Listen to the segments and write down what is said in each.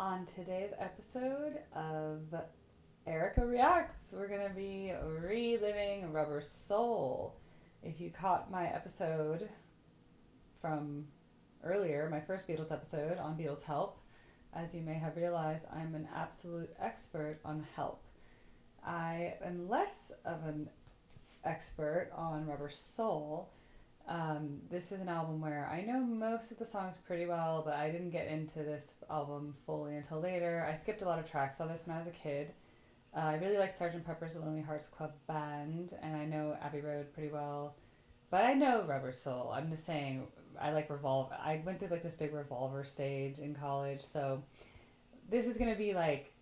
On today's episode of Erica Reacts, we're going to be reliving Rubber Soul. If you caught my episode from earlier, my first Beatles episode on Beatles Help, as you may have realized, I'm an absolute expert on Help. I am less of an expert on Rubber Soul. This is an album where I know most of the songs pretty well, but I didn't get into this album fully until later. I skipped a lot of tracks on this when I was a kid. I really like Sgt. Pepper's Lonely Hearts Club Band, and I know Abbey Road pretty well. But I know Rubber Soul. I'm just saying, I like Revolver. I went through like this big Revolver stage in college, so this is going to be like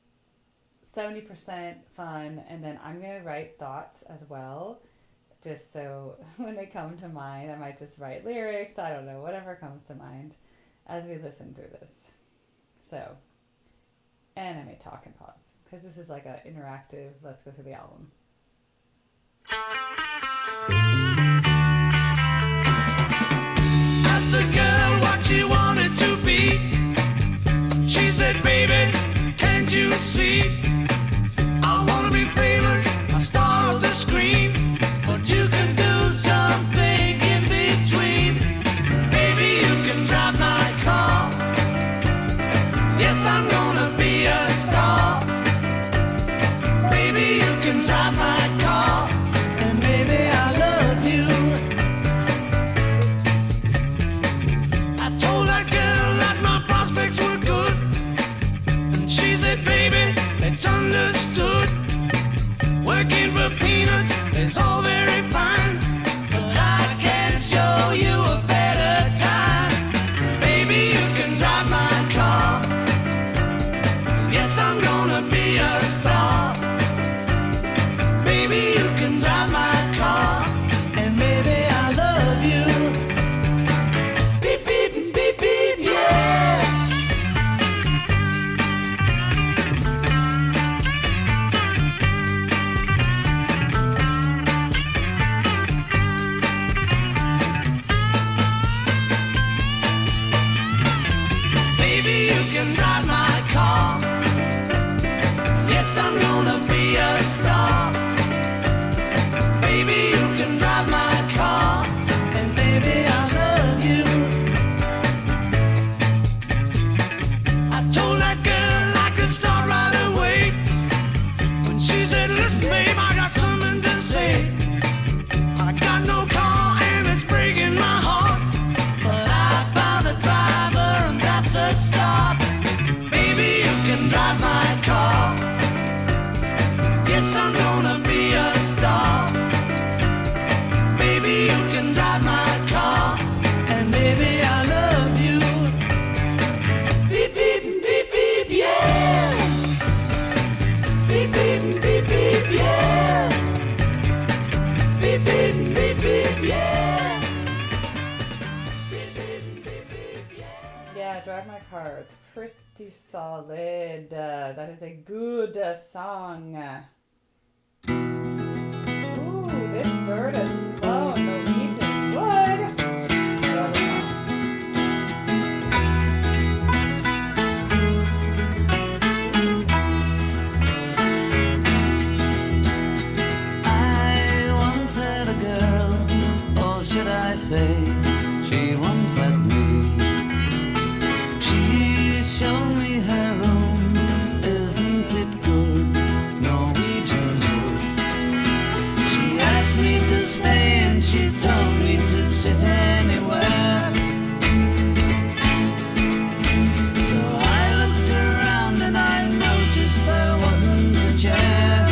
70% fun, and then I'm going to write thoughts as well. Just so when they come to mind, I might just write lyrics, I don't know, whatever comes to mind as we listen through this. So, and I may talk and pause, because this is like an interactive, let's go through the album. Asked the girl what she wanted to be. She said, baby, can't you see? I want to be famous, a star of the screen. But you can do something in between. Baby, you can drive my car. Yes, I'm gonna be a star. Baby, you can drive my car. And baby, I love you. I told that girl that my prospects were good. And she said, baby, it's understood. Working for peanuts is all very fine, but I can show you a better time. Baby, you can drive my car. Yes, I'm gonna be a star. Baby, you can drive my car. And baby, I love you. Beep, beep, beep, beep, yeah. Baby, you can drive my car. Yes, I'm gonna be a star. Baby, you can drive my car. And baby, I love you. I told that girl I could start right away. When she said, listen, babe, I got something to say. I got no car and it's breaking my heart. But I found a driver and that's a start. Baby, you can drive my car. Yes, I'm gonna be a star. Baby, you can drive my car. And baby, I love you. Beep, beep, beep, beep, yeah. Beep, beep, beep, beep, yeah. Beep, beep, beep, beep, yeah. Beep, beep, beep, beep, yeah. Yeah, Drive My Car. It's pretty solid. That is a good song. Ooh, this bird has flown. Norwegian wood. Love the song. I once had a girl, or should I say, she once had me. She showed me her room, isn't it good? Norwegian wood. She asked me to stay and she told me to sit anywhere. So I looked around and I noticed there wasn't a chair.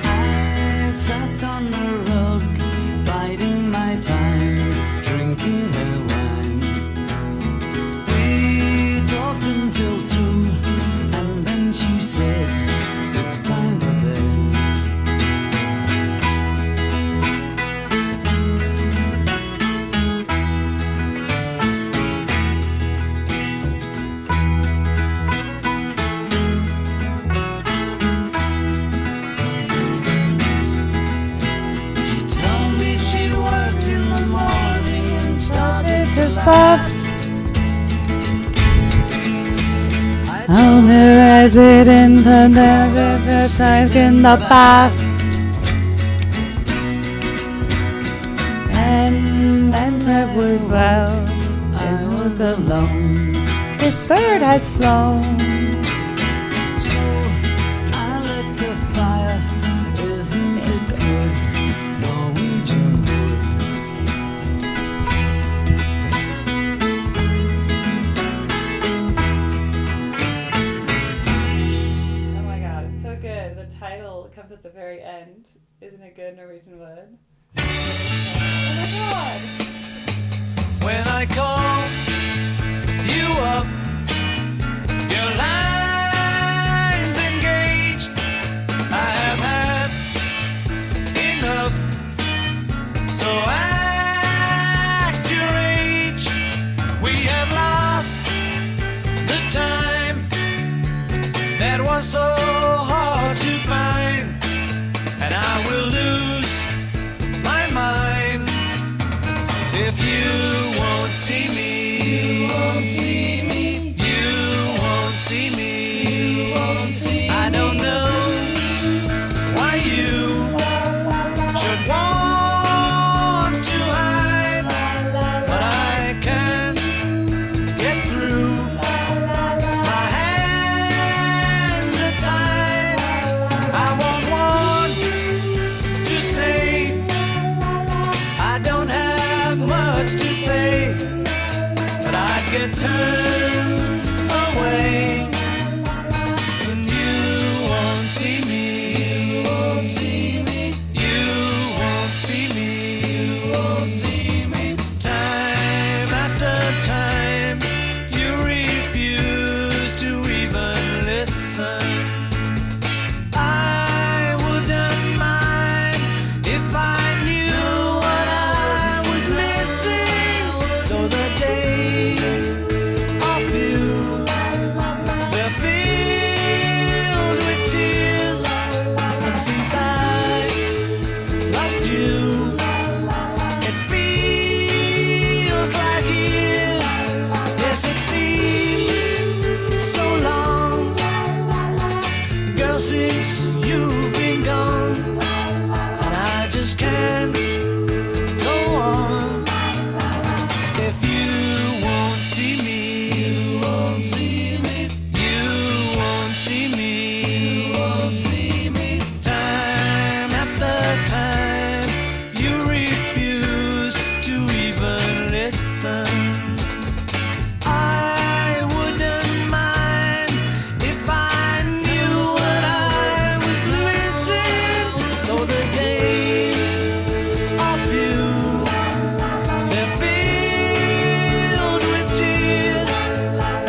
I sat on the rug, biding my time, drinking her wine. We talked until 2, and then she said, it's time for bed. She told me she worked in the morning and started to laugh. Only I didn't the in the bath. And I was well, I was alone. This bird has flown. So I lit the fire. Isn't it good? Norwegian wood. Oh my god, it's so good. The title comes at the very end. Isn't it good, Norwegian Wood? Oh my god! When I call you up, your line's engaged. I have had enough, so act your age. We have lost the time that was so hard to find, and I will lose my mind if you won't see me. You won't see me. You won't see me. You won't see me. I don't know why you should want to hide, but I can't get through. My hands are tied. I won't want to stay. I don't have much to say, but I'd get turned away, and you won't see me. You won't see me. You won't see me. You won't see me. Time after time, you refuse to even listen. I wouldn't mind if I knew what I was missing. Though the days are few, they're filled with tears. And since I lost you, it feels like years. Yes, it seems so long, girl, since you've been gone, and I just can't go on. If you won't see me, you won't see me. You won't see me. You won't see me. Time after time, you refuse to even listen. I wouldn't mind if I knew what I was missing. Though the days are few, they're filled with tears.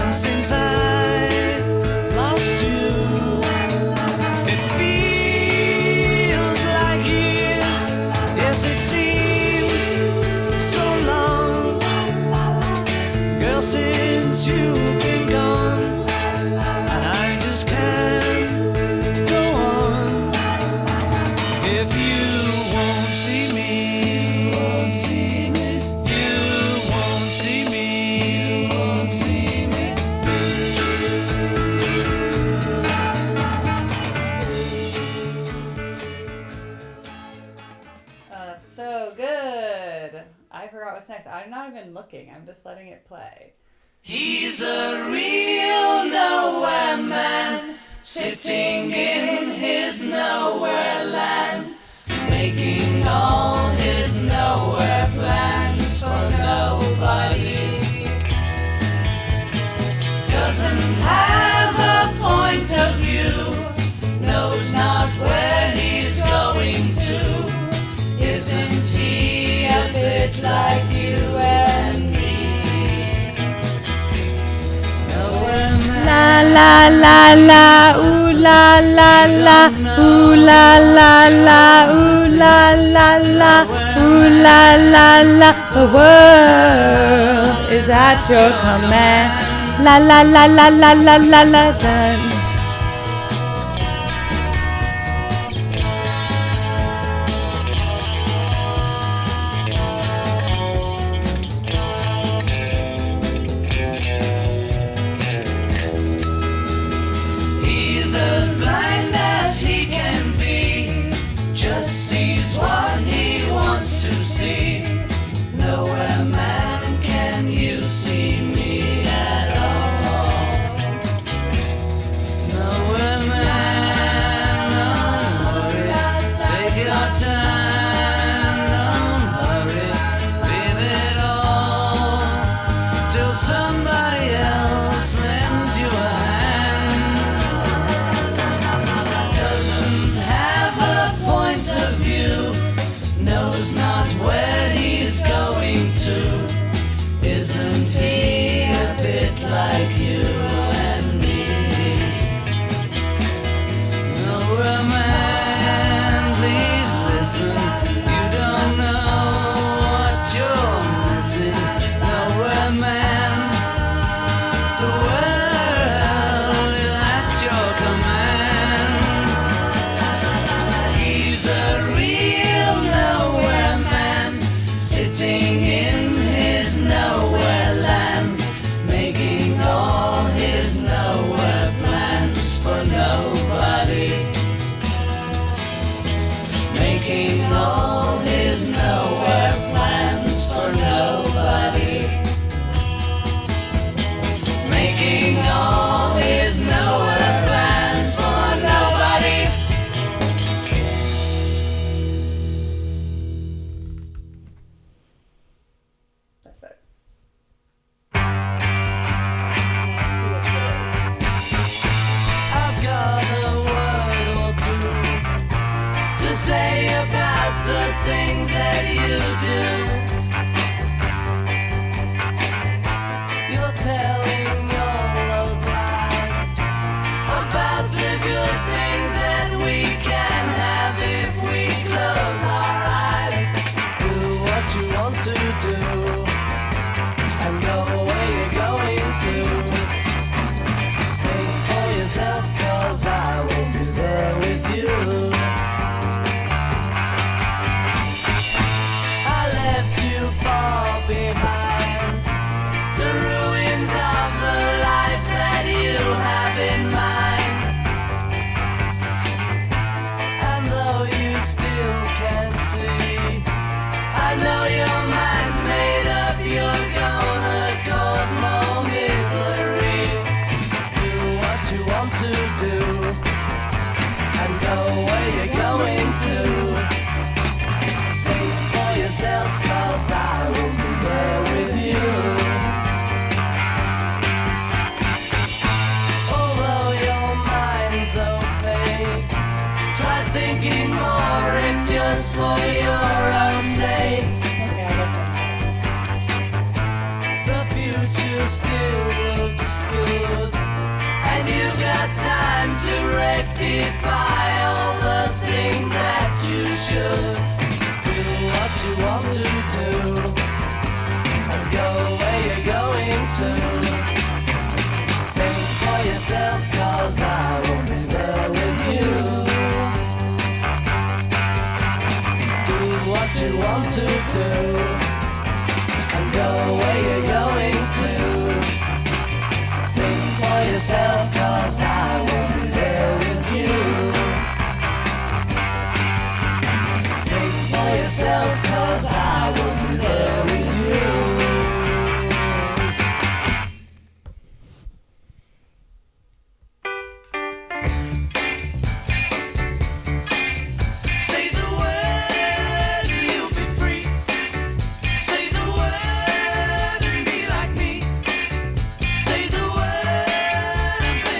And since I lost you, it feels like years. Yes, it seems so long, girl, since you've been gone, and I just can't go on. If you won't see me, you won't see me. You won't see me. You won't see me. That's so good. I forgot what's next. I'm not even looking. I'm just letting it play. He's a real nowhere man, sitting in his nowhere land, making all his nowhere plans for nobody. Doesn't have a point of view, knows not where he's going to. Isn't he a bit like you and me? La la la la, ooh la la la, ooh la la la, ooh la la la, ooh la la la. The world is at your command. La la la la la la la la. Dun. somebody else lends you a hand. Doesn't have a point of view, knows not where he's going to. Isn't he a bit like you and me? Nora man, please listen. You don't know what you're missing. Nora man, the world is at your command. He's a real nowhere man, sitting in his nowhere land, making all his nowhere plans for nobody. Making all his nowhere plans for nobody. Making all his nowhere plans for nobody. That's it. I've got a word or two to say about the things that you do. You're telling all those lies about the good things that we can have if we close our eyes. Do what you want to do and go where you're going to. Think for yourself, 'cause I will be there with you. I left you far behind, the ruins of the life that you have in mind. And though you still can't see, I know your mind's made up, you're gonna cause more misery. Do what you want to do and go where you're going to. Think for yourself, 'cause I will be there with you. Although your mind's opaque, try thinking more if just for your own sake. Okay, I guess The future still looks good, and you've got time to rectify all the things that you should. Do what you want to do and go where you're going to. Think for yourself, 'cause I will be there with you. Do what you want to do and go where you're going to. Think for yourself, 'cause I will be there with you. Think for yourself, 'cause I will be there with you. Say the word and you'll be free. Say the word and be like me. Say the word and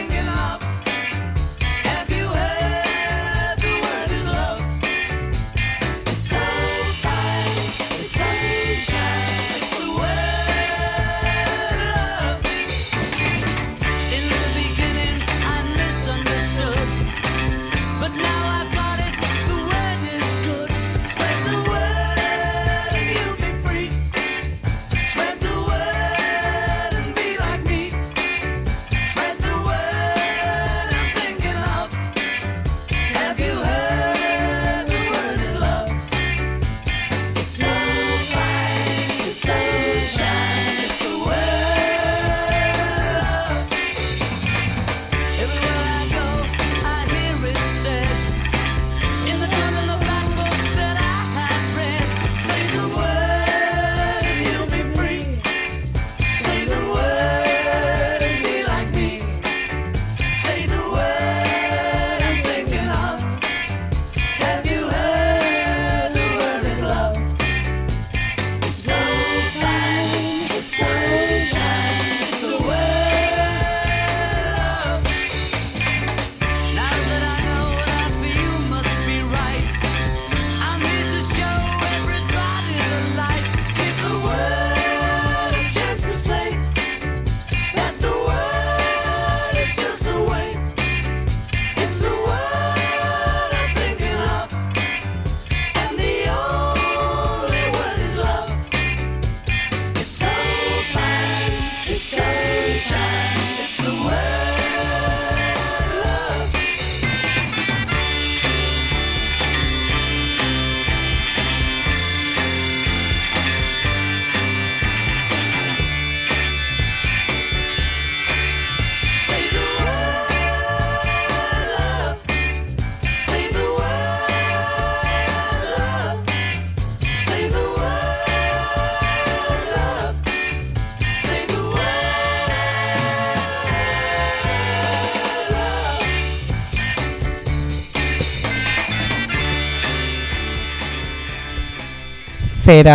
fade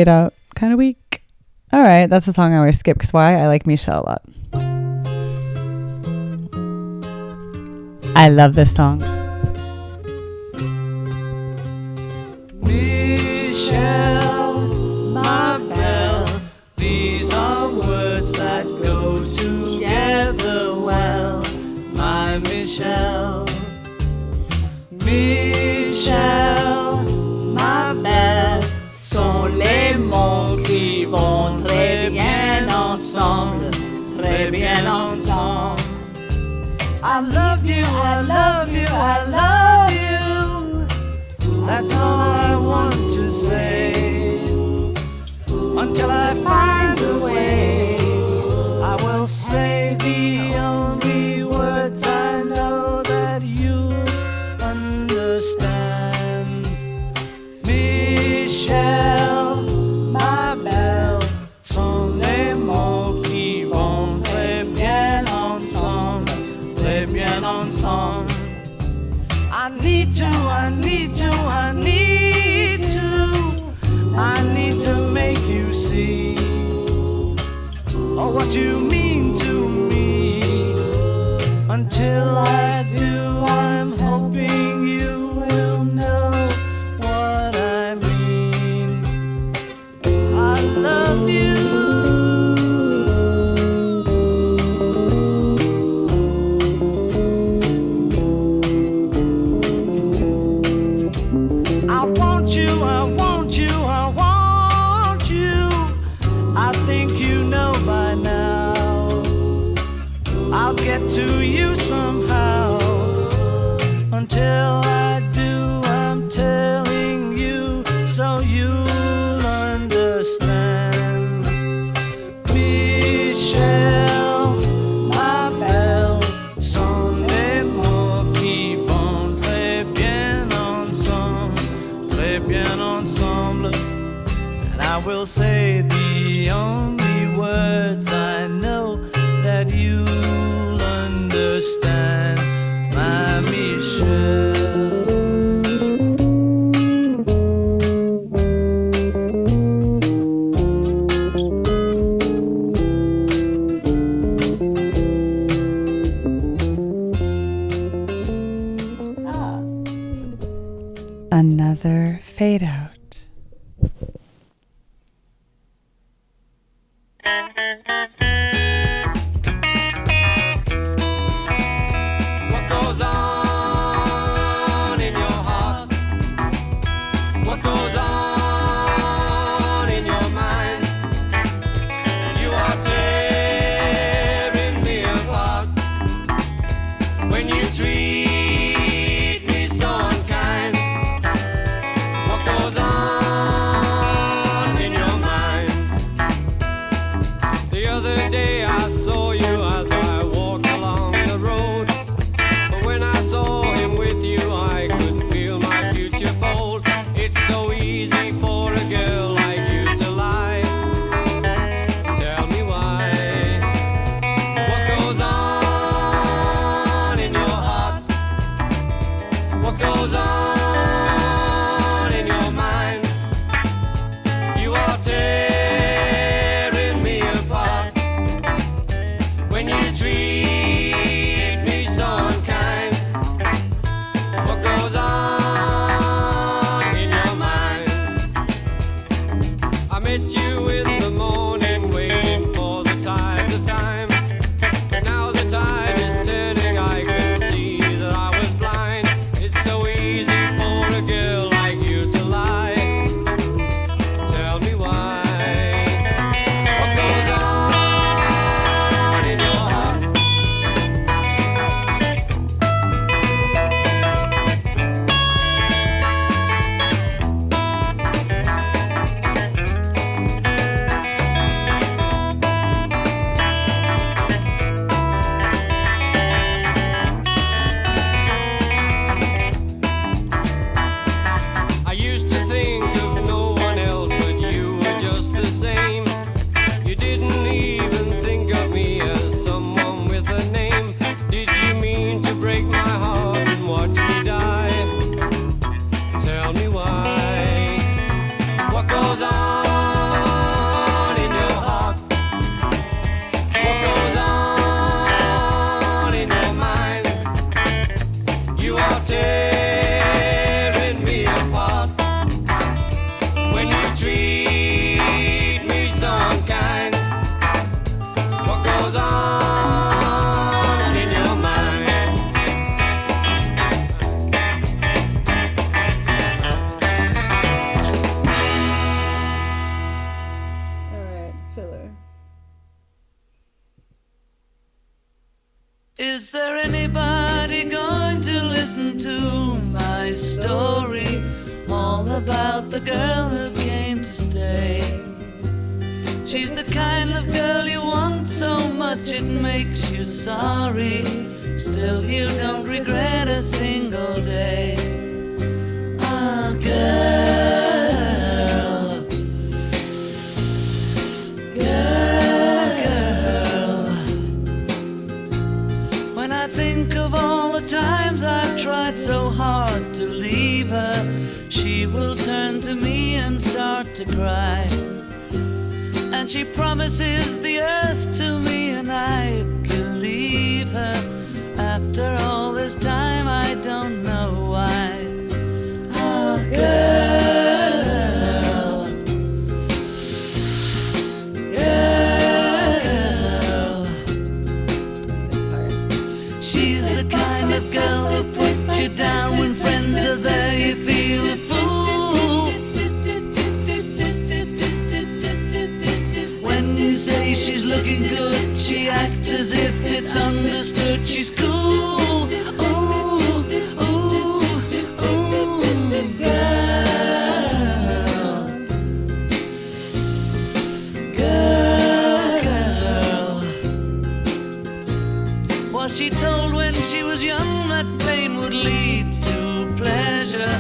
out kind of week. All right, that's a song I always skip because why? I like Michelle a lot. I love this song. Michelle, my belle, these are words that go together well. My Michelle, Michelle, my belle, sont les mots qui vont très bien ensemble, très bien ensemble. I love you, I love you, I love you. That's all I want to say. Until I find a way, I will say the only words I know that you understand. Michelle, my belle, sont les mots qui vont très bien ensemble, très bien ensemble. I need to, I need to, I need to, I need to make you see oh, what you mean to me. Until I do, I'm hoping you will know what I mean. I love you. I want you, I want you, I want you. I think you know by now. I'll get to you somehow. Until I do, I'm telling you so you'll understand. Michelle, ma belle, sont les mots qui vont très bien ensemble, très bien ensemble. And I will say the only words I know that you'll understand, my Michelle. Another fade out. What goes on in your heart? What goes on in your mind? You are tearing me apart when you treat me so unkind. What goes on in your mind? The other day I saw you as I walked along the road. But when I saw him with you, I could feel my future fold. It's so easy for a girl like you to lie. Tell me why. What goes on in your heart? What goes on in your mind? You are tearing me apart Is there anybody going to listen to my story? All about the girl who came to stay. She's the kind of girl you want so much it makes you sorry. Still you don't regret a single day. Ah, girl, girl. When I think of all the times I've tried so hard to leave her, she will turn to me and start to cry. And she promises the earth to me, and I believe her. After all this time, I don't know why. Oh, girl, girl. She's the kind of girl who puts you down when friends are there. You feel a fool. When you say she's looking good, she acts as if it's understood. She's cool. Ooh, ooh, ooh, girl, girl, girl. Was she told when she was young that pain would lead to pleasure?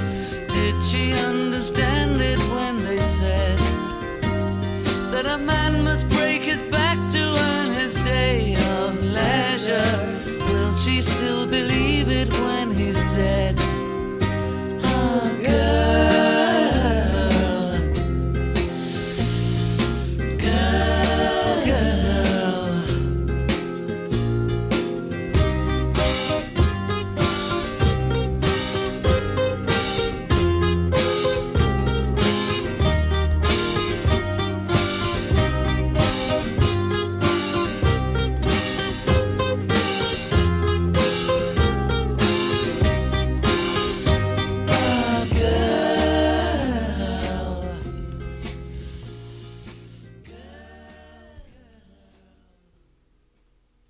Did she understand it when they said that a man must break his back to earn his day of leisure? Will she still believe it when he's dead? Oh, girl, girl, girl.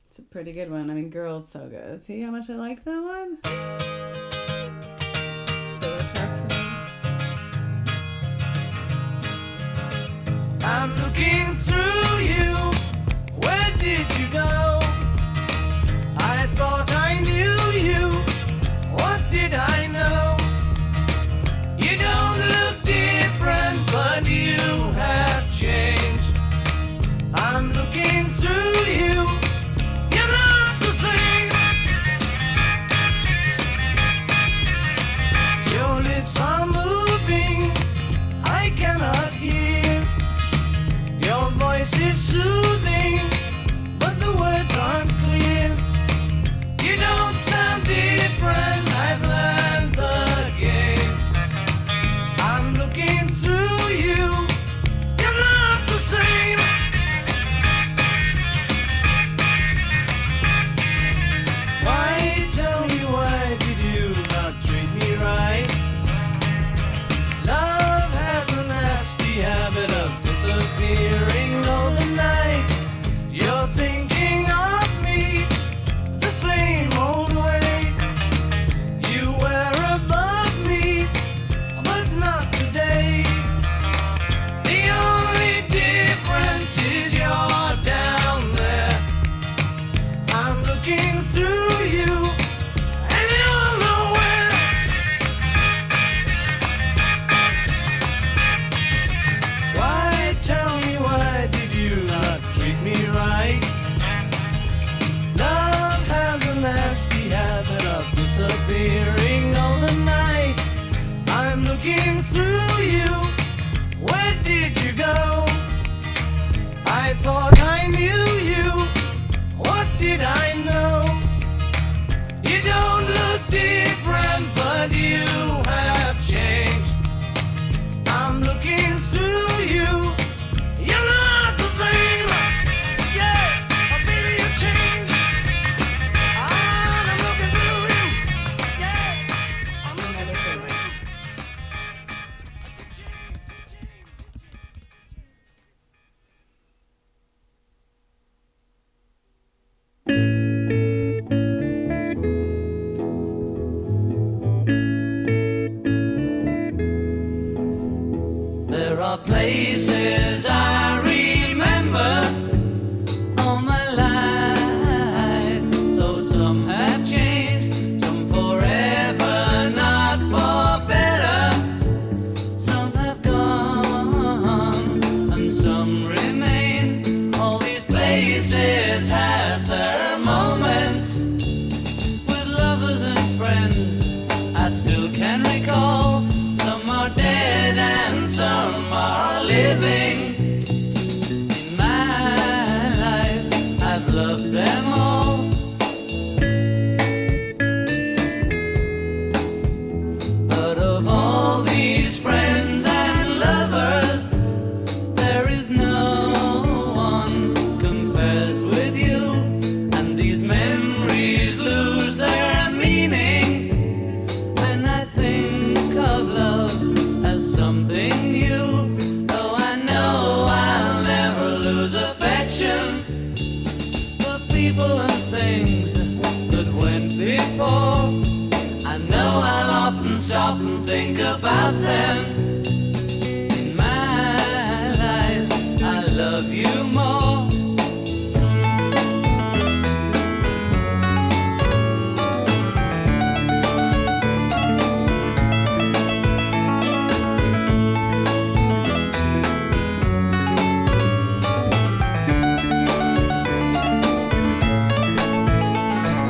It's a pretty good one. I mean, Girl's so good. See how much I like that one? So attractive. I'm looking through you. Where did you go? I thought I knew you. What did I know? You don't look different, but you have changed. I'm looking through you. You're not the same. Your lips are moving. I cannot hear. Your voice is soothing, but the words aren't clear. You don't sound different. I've learned the game. I'm looking through you. You're not the same. Why, tell me, why did you not treat me right? Love has a nasty habit of disappearing overnight. You're thinking of me the same old way. You were above me, but not today. The only difference is you're down there. I'm looking through you, and you're nowhere. Why, tell me, why did you not treat me right? Love has a nasty habit of disappearing overnight. I'm looking through you. Where did you go? I thought I knew you. What did I know? You don't look different, but you have changed. I'm looking through you. You're not the same. Yeah. always have their moments with lovers and friends. I still can recall. Some are dead and some are living. In my life, I've loved them all. But of all these friends and lovers, there is no one compares with you. And these memories lose their meaning when I think of love as something new. Though I know I'll never lose affection for people and things that went before. I know I'll often stop and think about them. In my life, I love you more.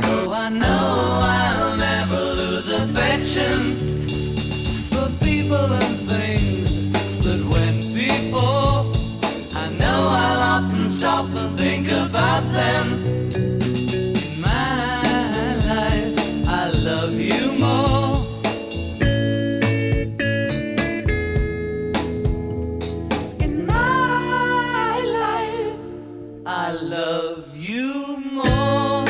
Though I know I'll never lose affection for people and things that went before. I know I'll often stop and think about them. In my life, I love you more. In my life, I love you more.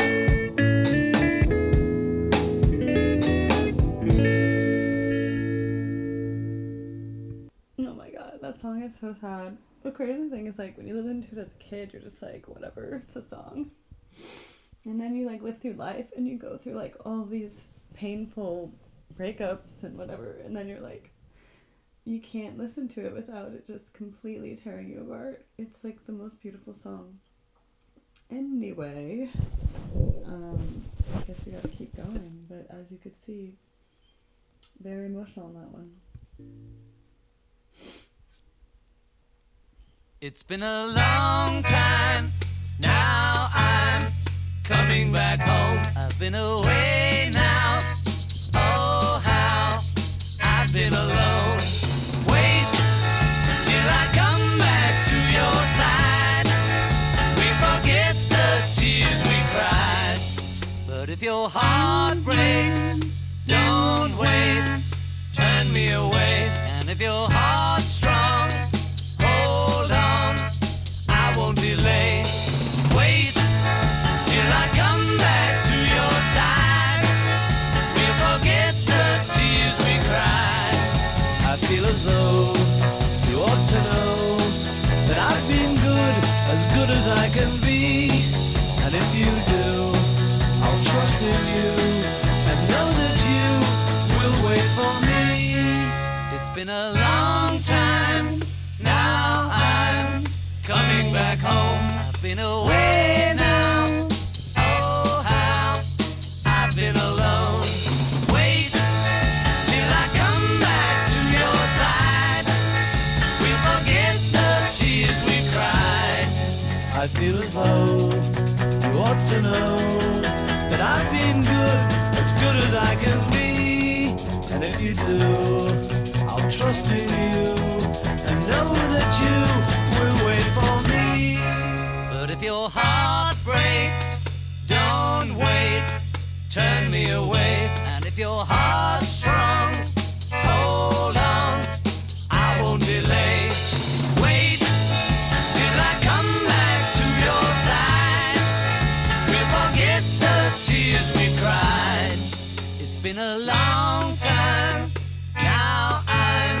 Oh my god, that song is so sad. The crazy thing is, like, when you listen to it as a kid, you're just like, whatever, it's a song. And then you, like, live through life and you go through, like, all these painful breakups and whatever, and then you're like, you can't listen to it without it just completely tearing you apart. It's, like, the most beautiful song. Anyway, I guess we gotta keep going, but as you could see, very emotional on that one. It's been a long time, now I'm coming back home. I've been away now, oh how I've been alone. Wait till I come back to your side. We forget the tears we cried. But if your heart breaks, don't wait, turn me away. And if your heart's strong, hold on, I won't delay. Wait till I come back to your side. We'll forget the tears we cried. I feel as though you ought to know that I've been good as I can be. And if you do, I'll trust in you and know that you will wait for me. It's been a long time, now I'm coming back home. I've been away now, oh how I've been alone. Wait till I come back to your side. We'll forget the tears we cried. I feel as though you ought to know that I've been good as I can be. And if you do, I'll trust in you and know that you will wait for me. But if your heart breaks, don't wait, turn me away. And if your heart's strong, hold on, I won't delay. Wait till I come back to your side. We'll forget the tears we cried. It's been a long time, now I'm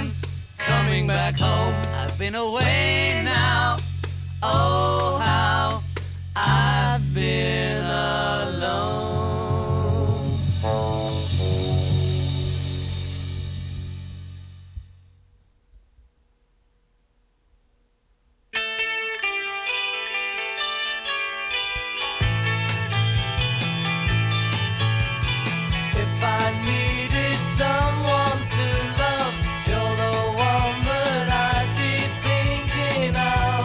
coming back home. I've been away now, oh how I've been alone. If I needed someone to love, you're the one that I'd be thinking of.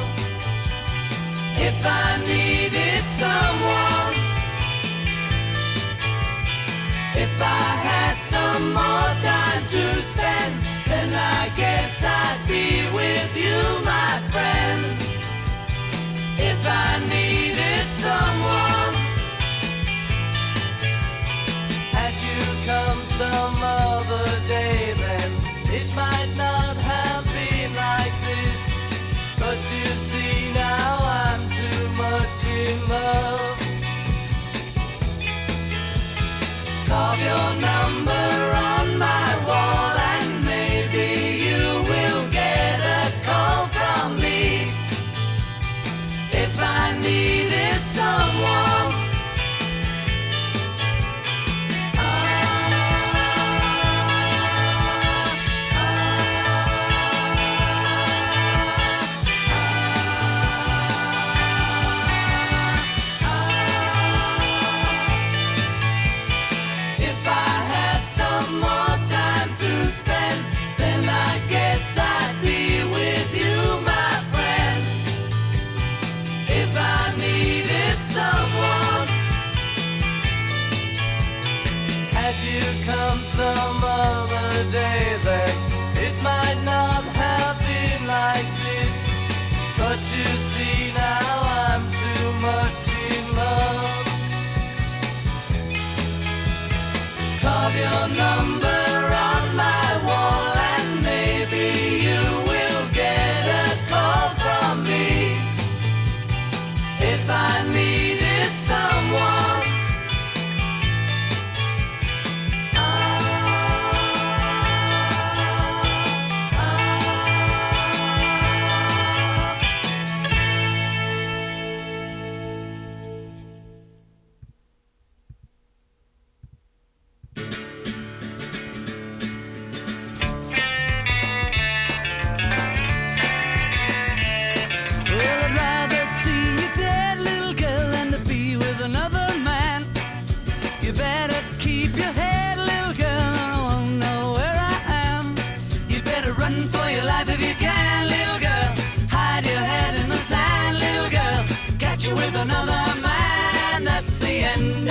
another man. That's the end,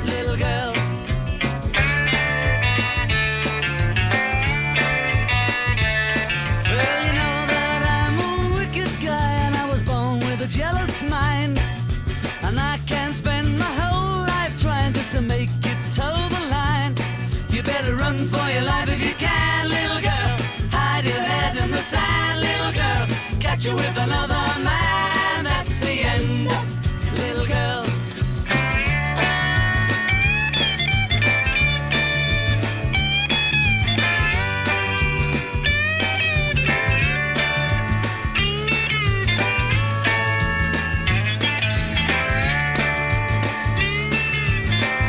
little girl. Well, you know that I'm a wicked guy, and I was born with a jealous mind. And I can't spend my whole life trying just to make it toe the line. You better run for your life if you can, little girl. Hide your head in the sand, little girl. Catch you with another man. That's the end, little girl.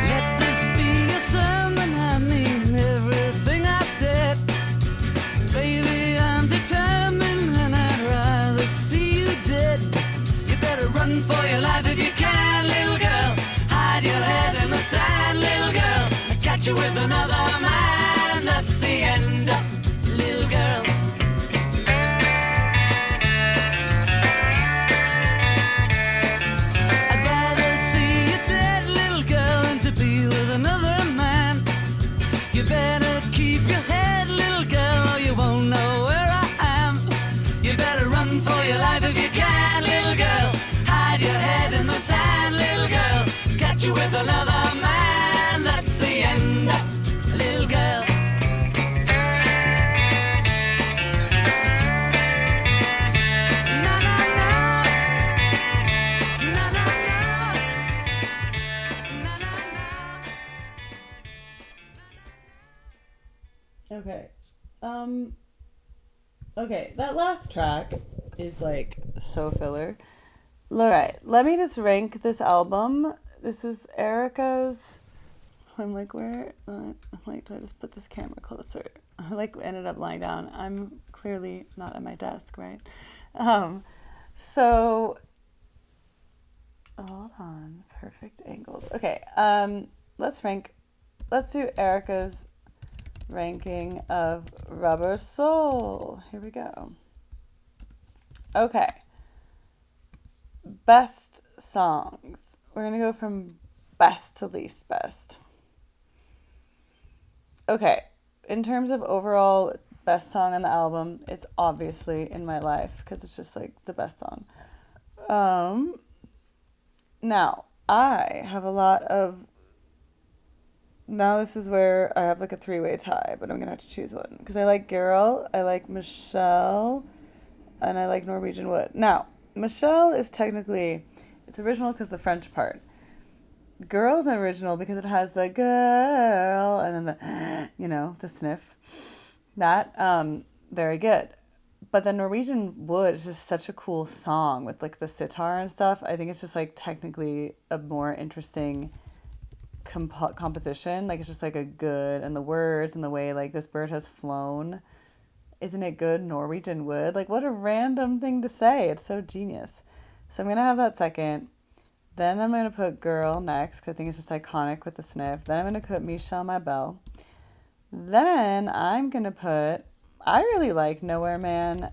Let this be a sermon, I mean everything I said. Baby, I'm determined and I'd rather see you dead. You better run for your life if you can, little girl. Hide your head in the sand, little girl. I catch you with another man. That's the end, little girl. I'd rather see you dead, little girl, than to be with another man. You better keep your head, little girl, or you won't know where I am. You better run for your life if you can, little girl. Hide your head in the sand, little girl. Catch you with another man. That's the end, little girl. Na na na, na na na, na na na. Okay. Okay, that last track is like so filler. Alright, let me just rank this album. This is Erica's. I'm like, where? I'm like, do I just put this camera closer? I like ended up lying down. I'm clearly not at my desk, right? So hold on, perfect angles. Okay, let's do Erica's ranking of Rubber Soul. Here we go. Okay. Best songs. We're going to go from best to least best. Okay. In terms of overall best song on the album, it's obviously In My Life because it's just like the best song. Now, I have a lot of... Now this is where I have like a three-way tie, but I'm going to have to choose one. Because I like Girl, I like Michelle, and I like Norwegian Wood. Now, Michelle is technically... It's original because the French part. Girl's original because it has the girl and then the, you know, the sniff. That, very good. But the Norwegian Wood is just such a cool song with like the sitar and stuff. I think it's just like technically a more interesting composition. Like it's just like a good, and the words and the way like this bird has flown. Isn't it good? Norwegian Wood. Like what a random thing to say. It's so genius. So I'm going to have that second. Then I'm going to put Girl next because I think it's just iconic with the sniff. Then I'm going to put Michelle My Belle. Then I'm going to put... I really like Nowhere Man.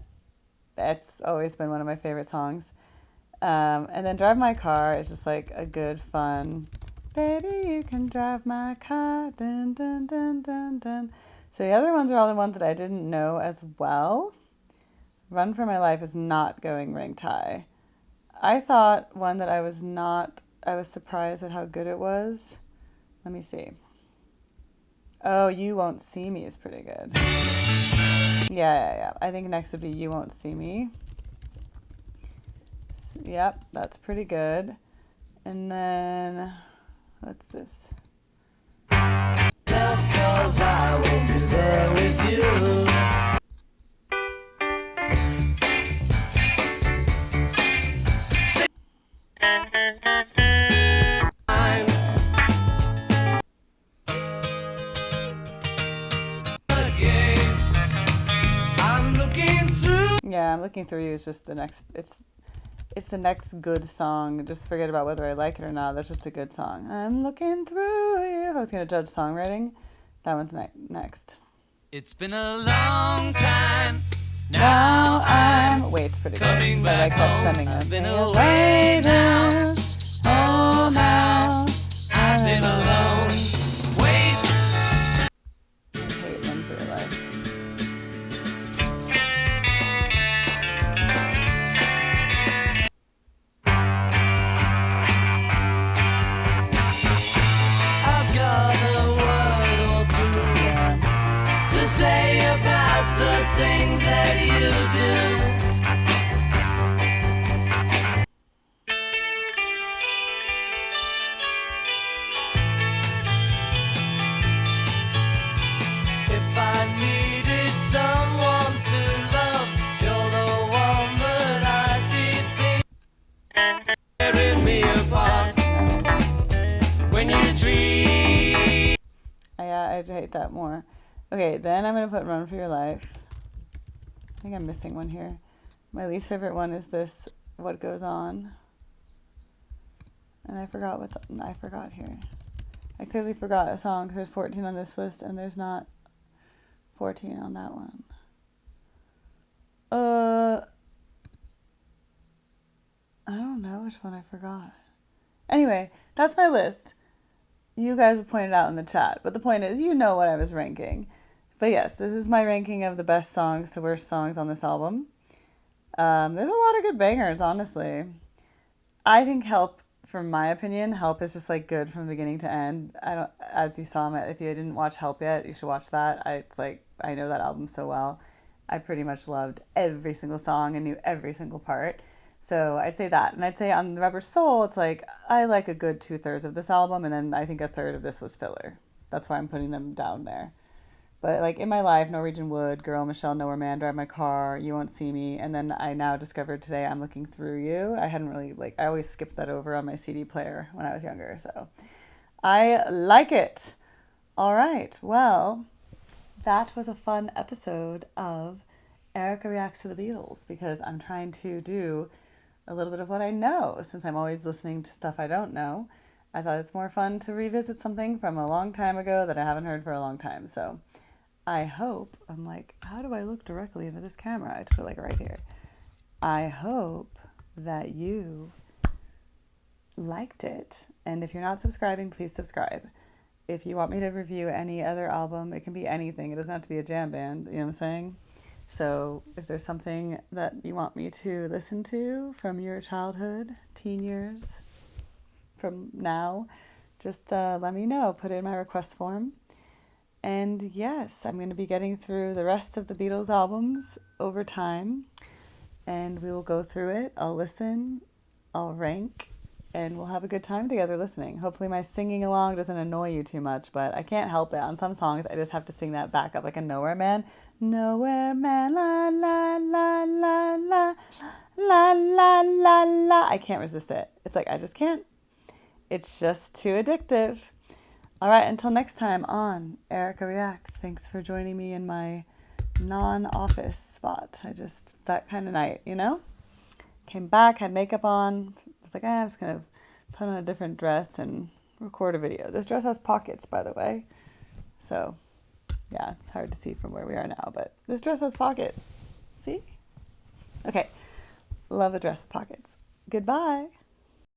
That's always been one of my favorite songs. And then Drive My Car is just like a good, fun... Baby, you can drive my car. Dun, dun, dun, dun, dun. So the other ones are all the ones that I didn't know as well. Run for My Life is not going ranked high. I thought one that I was surprised at how good it was. Let me see. Oh, You Won't See Me is pretty good. Yeah. I think next would be You Won't See Me. Yep, that's pretty good. And then, what's this? 'Cause I will be there with you. Yeah, I'm looking through you. It's just the next. It's the next good song. Just forget about whether I like it or not. That's just a good song. I'm looking through you. I was gonna judge songwriting. That one's next. It's been a long time. Now I'm... Wait, it's pretty good. I like that sending I've been them. away now. that you do. If I needed someone to love, you're the one that I'd be thinking. Tearing me apart when you treat. Yeah, I'd hate that more. Okay, then I'm gonna put Run for Your Life. I think I'm missing one here. My least favorite one is this What Goes On. And I forgot here. I clearly forgot a song because there's 14 on this list and there's not 14 on that one. I don't know which one I forgot. Anyway, that's my list. You guys will point it out in the chat, but the point is, you know what I was ranking. But yes, this is my ranking of the best songs to worst songs on this album. There's a lot of good bangers, honestly. I think Help, from my opinion, Help is just like good from beginning to end. As you saw, if you didn't watch Help yet, you should watch that. I know that album so well. I pretty much loved every single song and knew every single part. So I'd say that. And I'd say on Rubber Soul, it's like, I like a good 2/3 of this album, and then I think a third of this was filler. That's why I'm putting them down there. But like In My Life, Norwegian Wood, Girl, Michelle, Nowhere Man, Drive My Car, You Won't See Me, and then I now discovered today I'm Looking Through You. I hadn't really, I always skipped that over on my CD player when I was younger, so I like it. All right, well, that was a fun episode of Erica Reacts to the Beatles, because I'm trying to do a little bit of what I know, since I'm always listening to stuff I don't know. I thought it's more fun to revisit something from a long time ago that I haven't heard for a long time, so I hope, I'm like, how do I look directly into this camera? I have to put it right here. I hope that you liked it. And if you're not subscribing, please subscribe. If you want me to review any other album, it can be anything. It doesn't have to be a jam band, you know what I'm saying? So if there's something that you want me to listen to from your childhood, teen years, from now, just let me know. Put it in my request form. And yes, I'm going to be getting through the rest of the Beatles albums over time, and we will go through it. I'll listen, I'll rank, and we'll have a good time together listening. Hopefully my singing along doesn't annoy you too much, but I can't help it. On some songs, I just have to sing that back up like a Nowhere Man. Nowhere Man, la, la, la, la, la, la, la, la, la. I can't resist it. It's like, I just can't. It's just too addictive. All right, until next time on Erica Reacts. Thanks for joining me in my non-office spot. That kind of night, you know? Came back, had makeup on. I was like, I'm just going to put on a different dress and record a video. This dress has pockets, by the way. So, yeah, it's hard to see from where we are now, but this dress has pockets. See? Okay. Love a dress with pockets. Goodbye.